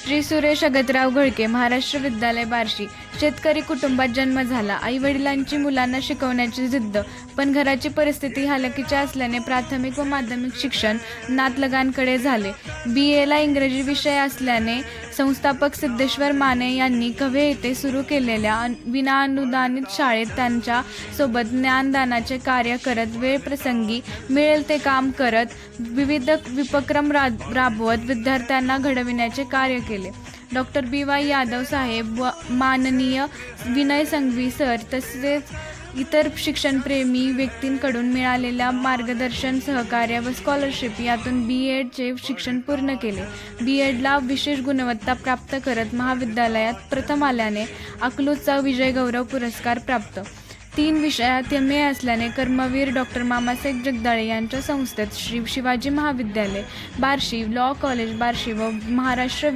श्री सुरेश अगतराव घळके, महाराष्ट्र विद्यालय बार्शी. शेतकरी कुटुंबात जन्म झाला. आईवडिलांची मुलांना शिकवण्याची जिद्द, पण घराची परिस्थिती हलाखीची असल्याने प्राथमिक व माध्यमिक शिक्षण नातलगांकडे झाले. BA ला इंग्रजी विषय असल्याने संस्थापक सिद्धेश्वर माने यांनी कव्हे येथे सुरू केलेल्या विनाअनुदानित शाळेत त्यांच्या सोबत ज्ञानदानाचे कार्य करत, वेळप्रसंगी मिळेल ते काम करत, विविध उपक्रम राबवत विद्यार्थ्यांना घडविण्याचे कार्य केले. डॉ. BY यादव साहेब व माननीय विनय संघवी सर तसेच इतर शिक्षणप्रेमी व्यक्तींकडून मिळालेल्या मार्गदर्शन, सहकार्य व स्कॉलरशिप यातून BEdचे शिक्षण पूर्ण केले. BEdला विशेष गुणवत्ता प्राप्त करत महाविद्यालयात प्रथम आल्याने अकलूजचा विजयगौरव पुरस्कार प्राप्त. 3 विषयात MA असल्याने कर्मवीर डॉ. मामासाहेब जगदाळे यांच्या संस्थेत श्री शिवाजी महाविद्यालय बार्शी, लॉ कॉलेज बार्शी व महाराष्ट्र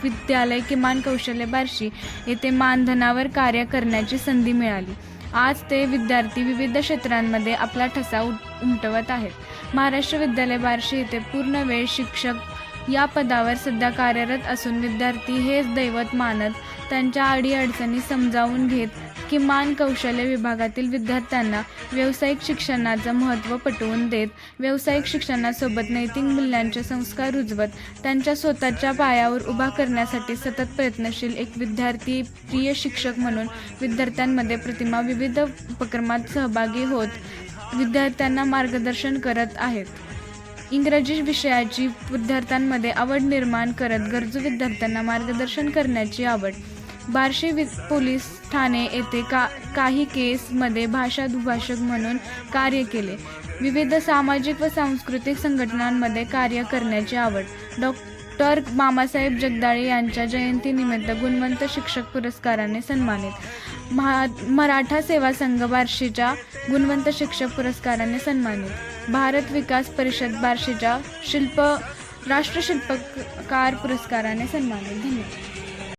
विद्यालय किमान कौशल्य बार्शी येथे मानधनावर कार्य करण्याची संधी मिळाली. आज ते विद्यार्थी विविध क्षेत्रांमध्ये आपला ठसा उमटवत आहेत. महाराष्ट्र विद्यालय बार्शी येथे पूर्णवेळ शिक्षक या पदावर सध्या कार्यरत असून विद्यार्थी हेच दैवत मानत त्यांच्या अडीअडचणी समजावून घेत किमान कौशल्य विभागातील विद्यार्थ्यांना व्यावसायिक शिक्षणाचं महत्त्व पटवून देत, व्यावसायिक शिक्षणासोबत नैतिक मूल्यांचे संस्कार रुजवत त्यांच्या स्वतःच्या पायावर उभा करण्यासाठी सतत प्रयत्नशील एक विद्यार्थी प्रिय शिक्षक म्हणून विद्यार्थ्यांमध्ये प्रतिमा विविध उपक्रमात सहभागी होत विद्यार्थ्यांना मार्गदर्शन करत आहेत. इंग्रजी विषयाची विद्यार्थ्यांमध्ये आवड निर्माण करत गरजू विद्यार्थ्यांना मार्गदर्शन करण्याची आवड. बार्शी पोलीस ठाणे येथे काही केसमध्ये भाषा दुभाषक म्हणून कार्य केले. विविध सामाजिक व सांस्कृतिक संघटनांमध्ये कार्य करण्याची आवड. डॉ. मामासाहेब जगदाळे यांच्या जयंतीनिमित्त गुणवंत शिक्षक पुरस्काराने सन्मानित. मराठा सेवा संघ बार्शीच्या गुणवंत शिक्षक पुरस्काराने सन्मानित. भारत विकास परिषद बार्शीच्या राष्ट्रशिल्पकार पुरस्काराने सन्मानित. धन्यवाद.